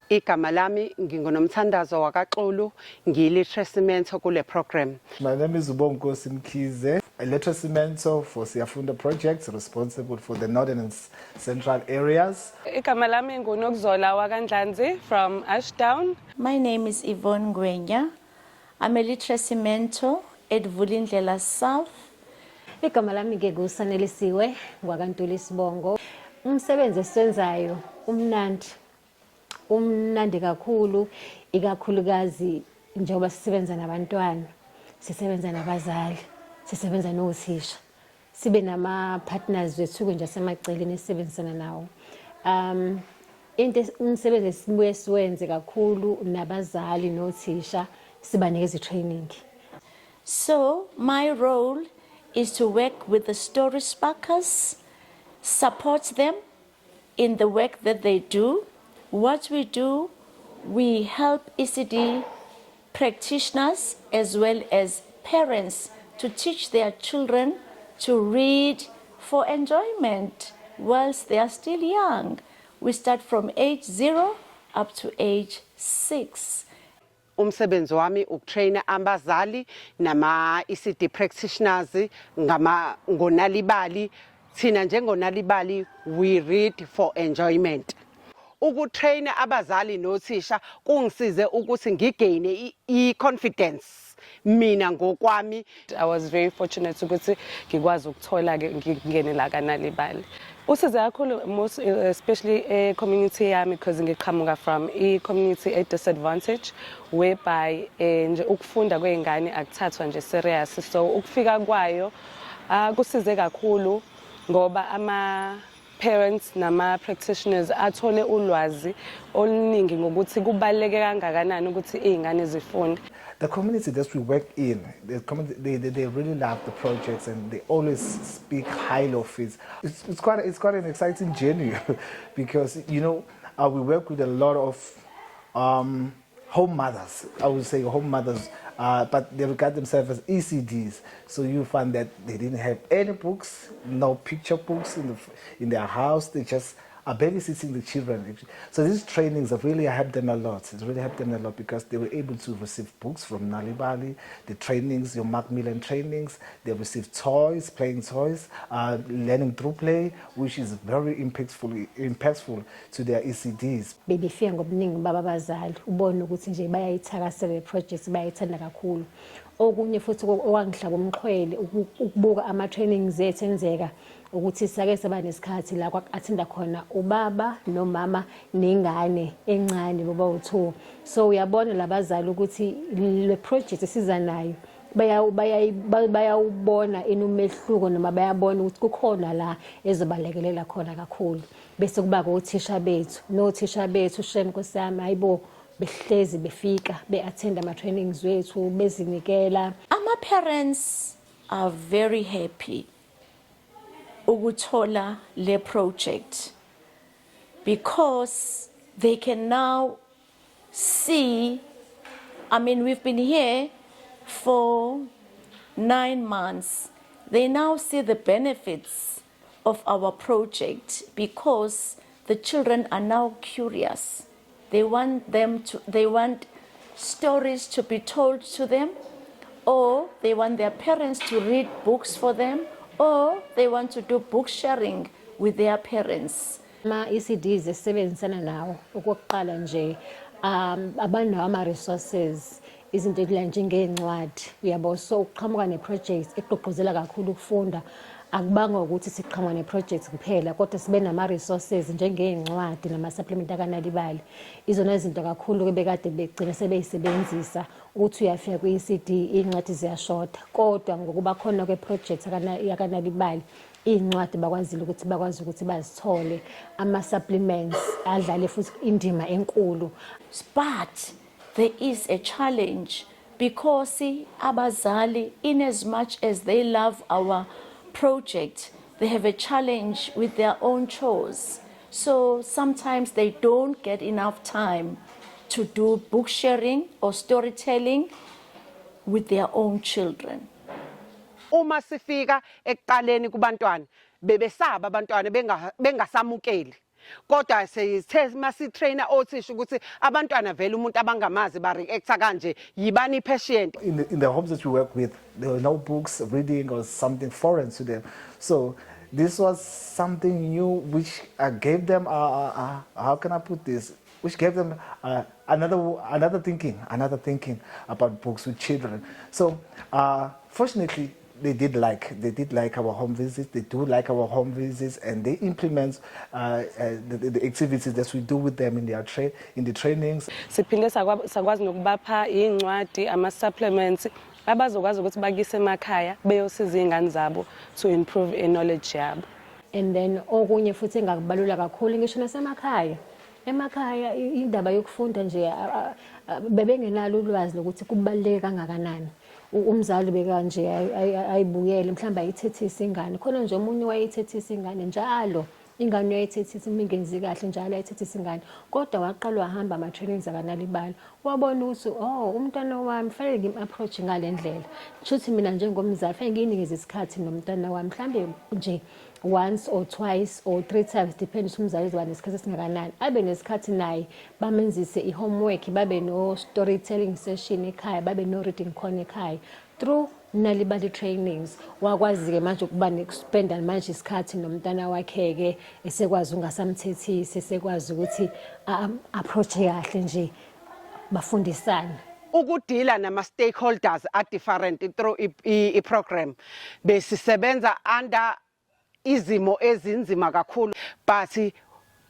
Igama lami nginguNomthandazo wakaXulu, ngiyiliteracy mentor kule program. My name is Ubonkosi Mkhize, a literacy mentor for Siyafunda Project, responsible for the northern and central areas. Igama lami nguNokzola wakaNdlanzi from Ashdown. My name is Yvonne Ngwenya. I'm a literacy mentor at Vulindlela South. Igama lami nguSanelisiwe wakwaNtulisibongo. Umsebenzi esiwenzayo umnandi kakhulu, ikakhulukazi njengoba sisebenza nabantwana, sisebenza nabazali, sisebenza nothisha, sibe nama partners wethu nje asemaceleni esebenzisana nawo. Into umsebenzi esibuye siwenze kakhulu nabazali nothisha, sibanikeza training. So my role is to work with the story sparkers, support them in the work that they do. What we do, we help ECD practitioners as well as parents to teach their children to read for enjoyment whilst they are still young. We start from age 0 up to age 6. Umsebenzi wami ukutraina abazali nama ECD practitioners ngonalibali. Thina njengonalibali we read for enjoyment. Ukutraina abazali nothisha kungisize ukuthi ngigaine i-confidence mina ngokwami. I was very fortunate ukuthi ngikwazi ukuthola ke ngingene la kaNalibali. Usize kakhulu most especially community yami because ngiqhamuka from a community at disadvantage whereby nje ukufunda kweingane akuthathwa nje serious, so ukufika kwayo kusize kakhulu ngoba ama parents nama practitioners athole ulwazi oluningi ngokuthi kubaleke kangakanani ukuthi izingane zifunde. The community that we work in, they really love the projects and they always speak highly of it. It's quite an exciting journey because we work with a lot of home mothers. I would say home mothers, but they regard themselves as ECDs. So you find that they didn't have any books, no picture books in their house. They just are babysitting the children. So these trainings have really helped them a lot. It's really helped them a lot because they were able to receive books from Nalibali, the trainings, your Macmillan trainings. They received toys, playing toys, learning through play, which is very impactful to their ECDs. Bebefika ngobuningi babazali ubona ukuthi nje bayayithakasela le project, bayayithanda kakhulu. Okunye futhi okwangihlaba umxhwele ukubuka ama trainings ethu enzeka ukuthi sake saba nesikhathi la kwathinda khona ubaba nomama nengane encane baba u2. So uyabona labazali ukuthi le project esiza nayo bayawubona inumehluko noma bayabona ukuthi kukhona la ezobalekelela khona kakhulu. Bese kuba kothisha bethu nothisha bethu Shem Nkosiyami hayibo behlezi befika be-attend ama-trainings wethu bezinikela. Our parents are very happy ukuthola le project because they can now see, we've been here for 9 months. They now see the benefits of our project because the children are now curious. They want stories to be told to them, or they want their parents to read books for them, or they want to do book sharing with their parents. ECDs esebenzisana nawo okokuqala nje abanawo ama resources izinto njengeencwadi uyabo, so uqhamuka neproject egqugquzela kakhulu ukufunda akubanga ukuthi siqhamuka neproject kuphela kodwa sibe nama resources njengeencwadi nama supplement akanalibali. Izona izinto kakhulu ke bekade begcina sebeyisebenzisa ukuthi uyafika kwi-ECD incwadi ziyashota, kodwa ngokuba khona kweproject akanalibali incwadi bakwazi ukuthi bazithole ama supplements adlale futhi indima enkulu. But there is a challenge because abazali, in as much as they love our project, they have a challenge with their own chores. So sometimes they don't get enough time to do book sharing or storytelling with their own children. Uma sifika ekuqaleni kubantwana bebesaba abantwana bengasamukeli kodwa sithe masitrainer othisha ukuthi abantwana vele umuntu abangamazi ba reacta kanje yibani patient. In the homes that we work with, there were no books, reading or something foreign to them. So this was something new which gave them, how can I put this? Which gave them another thinking about books with children. So fortunately, they did like our home visits. They do like our home visits, and they implement the activities that we do with them in the trainings. Siphinde sakwazi nokubapha incwadi ama supplements abazokwazi ukuthi bakise emakhaya beyosiza izingane zabo to improve knowledge yabo. And then okunye futhi engakubalula kakhulu ngisho nasemakhaya. Emakhaya indaba yokufunda nje bebengenalo ulwazi lokuthi kubaluleke kangakanani. Umzali beka nje ayibuyele mhlamba ayithethisa ingane khona nje umunye wayithethisa ingane njalo ingane uyayithethisa imingenzi kahle njalo ayithethisa ingane kodwa waqala wahamba ama trainings akanalibala wabona ukuthi umntwana wami fanele ngim-approach ngale ndlela kushuthi mina njengomzali fanele ngiyinikeze isikhathi nomntwana wami mhlambe nje once or twice or 3 times depends umzali uzoba nesikhathi esingakanani abe nesikhathi naye bamenzise i-homework babe no storytelling session ekhaya babe no reading corner ekhaya through nalibali trainings wakwazi-ke manje ukuba nekuspenda manje isikhathi nomntana wakhe-ke esekwazi ungasamthethisi esekwazi ukuthi approach kahle nje bafundisane ukudila nama stakeholders are different through i-program besisebenza under izimo ezinzima kakhulu but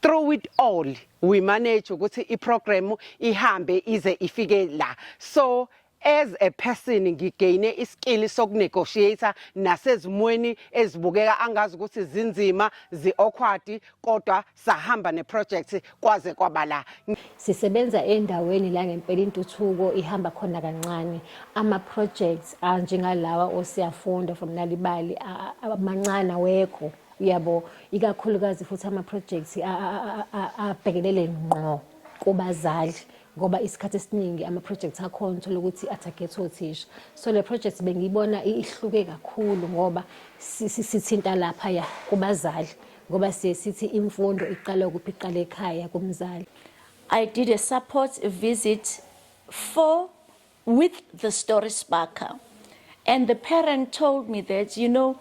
through it all we manage ukuthi i-program ihambe ize ifike la. So as a person ngigaine iskill sokunegotiate nasezimweni ezibukeka angazi ukuthi zinzima zi-awkward kodwa sahamba neproject kwaze kwabala. Sisebenza endaweni la ngempela intuthuko ihamba khona kancane ama projects njengalawa osiyafunda from Nalibali amancane wekho uyabo ikakhulukazi futhi ama projects abhekelele ngqo kubazali ngoba isikhathi esiningi ama projects akhona uthola ukuthi atarget othisha so le project bengiyibona ihluke kakhulu ngoba sithinta lapha ya kubazali ngoba sithi imfundo iqala kuphi iqala ekhaya kumzali. I did a support visit with the Story Sparker, and the parent told me that, you know,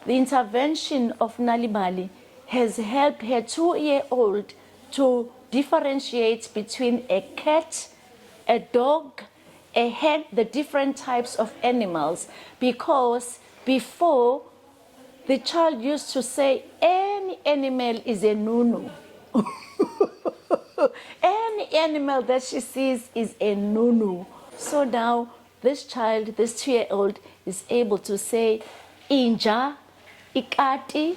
the intervention of Nalibali has helped her 2-year-old to differentiate between a cat, a dog, a hen, the different types of animals, because before the child used to say any animal is a nunu. Any animal that she sees is a nunu. So now this child, this 2-year-old, is able to say inja, ikati,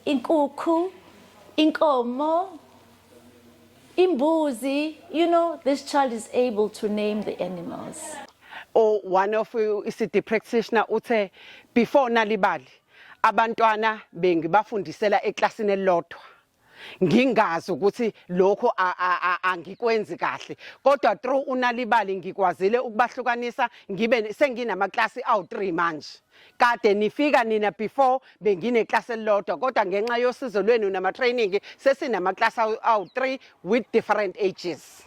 inkuku, inkomo, imbuzi. You know, this child is able to name the animals. Or one of you is the practitioner uthe before Nalibali abantwana bengibafundisela eklasini elodwa ngingazi ukuthi lokho angikwenzi kahle kodwa through uNalibali ngikwazile ukubahlukanisa ngibe senginama class awu3 manje kade nifika nina before bengine class elodwa kodwa ngenxa yosizo lwenu nama training sesinama class awu3 with different ages.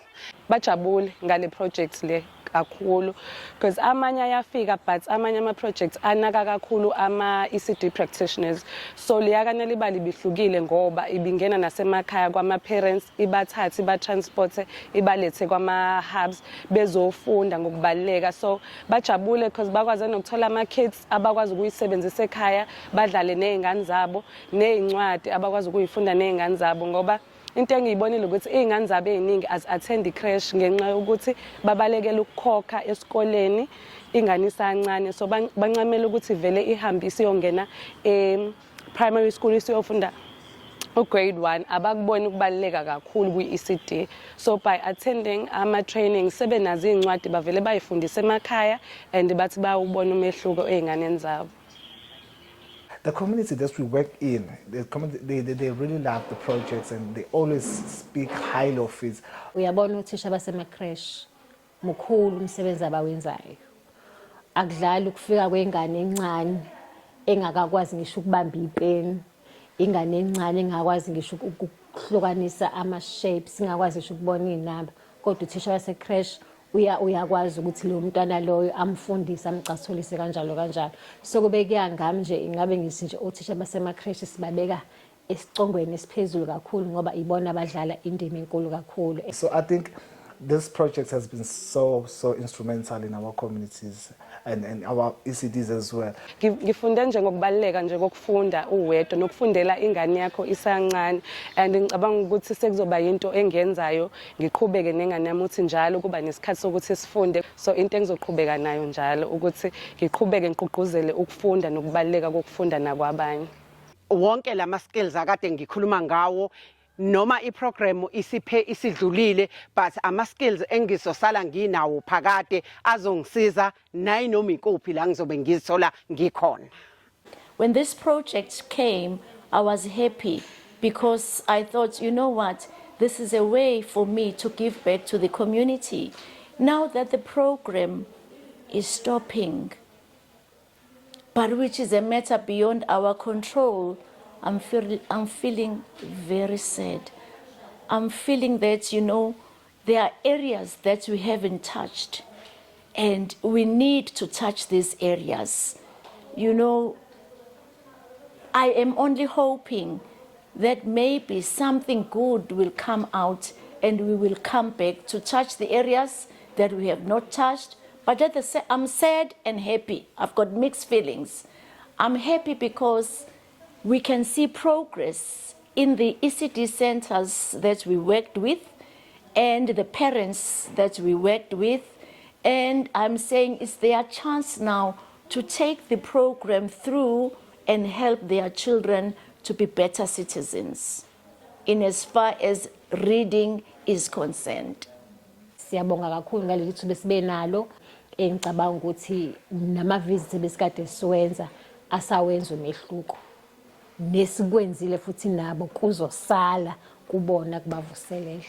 Bajabule ngale project le kakhulu because amanye ayafika but amanye ama projects anaka kakhulu ama ECD practitioners so liyaka Nalibali bihlukile ngoba ibingena nasemakhaya kwama parents ibathathe transport ibalethe kwama hubs bezofunda ngokubaleka so bajabule because bakwazi nokuthola ama kits abakwazi ukuyisebenzisa ekhaya badlale nezingane zabo nezincwadi abakwazi ukuyifunda nezingane zabo ngoba into engiyibonile ukuthi izingane zabo eziningi attend i-crash ngenxa yokuthi babalekela ukukhokha esikoleni ingane isancane so bancamela ukuthi vele ihambise iyongena primary school isiyofunda grade 1 abakubona ukubaleka kakhulu kwi-ECD so by attending ama trainings sebenazo izincwadi bavele bayifundise emakhaya and bathi bayubona umehluko ezinganeni zabo. The community that we work in, they really love the projects and they always speak highly of it. Uyabona uthisha basema-crash mukhulu umsebenzi abawenzayo akudlali ukufika kwengane encane engakakwazi ngisho ukubamba ipeni ingane encane engakwazi ngisho ukuhlukanisa ama-shapes singakwazi ngisho ukubona iy'namba kodwa uthisha wase-crash uyakwazi ukuthi lo mntwana loyo amfundise amcatholise kanjalo kanjalo so kube kuyangami nje ingabe ngithi nje othisha basema-crash sibabeka esicongweni esiphezulu kakhulu ngoba ibona abadlala indima enkulu kakhulu. So I think this project has been so instrumental in our communities and our ECDs as well. Ngifunde nje ngokubaleka nje kokufunda uwedwa nokufundela ingane yakho isancane and ngicabanga ukuthi sekuzoba into engenzayo ngiqhubeke nengane yami uthi njalo kuba nesikhathi sokuthi sifunde so into engizoqhubeka nayo njalo ukuthi ngiqhubeke ngigqugquzele ukufunda nokubaleka kokufunda nakwabanye. Wonke lama skills akade ngikhuluma ngawo noma iprogram isiphe isidlulile but ama skills engisosala nginawo phakade azongisiza nayi noma ikuphi la ngizobe ngizithola ngikhona. When this project came, I was happy because I thought, you know what, this is a way for me to give back to the community. Now that the program is stopping, but which is a matter beyond our control, I'm feeling very sad. I'm feeling that, you know, there are areas that we haven't touched and we need to touch these areas. You know, I am only hoping that maybe something good will come out and we will come back to touch the areas that we have not touched. But I'm sad and happy. I've got mixed feelings. I'm happy because we can see progress in the ECD centers that we worked with and the parents that we worked with. And I'm saying it's their chance now to take the program through and help their children to be better citizens in as far as reading is concerned. Siyabonga kakhulu ngaleli thuba sibe nalo engicabanga ukuthi nama-visit besikade siwenza asawenza umehluko nesikwenzile futhi nabo kuzosala kubona kubavuselela.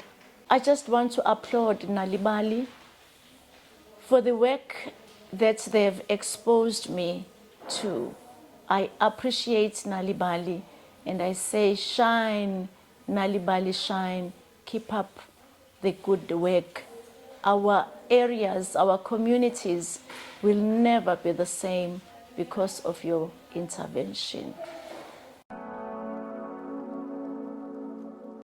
I just want to applaud Nalibali for the work that they've exposed me to. I appreciate Nalibali and I say shine, Nalibali shine, keep up the good work. Our areas, our communities will never be the same because of your intervention.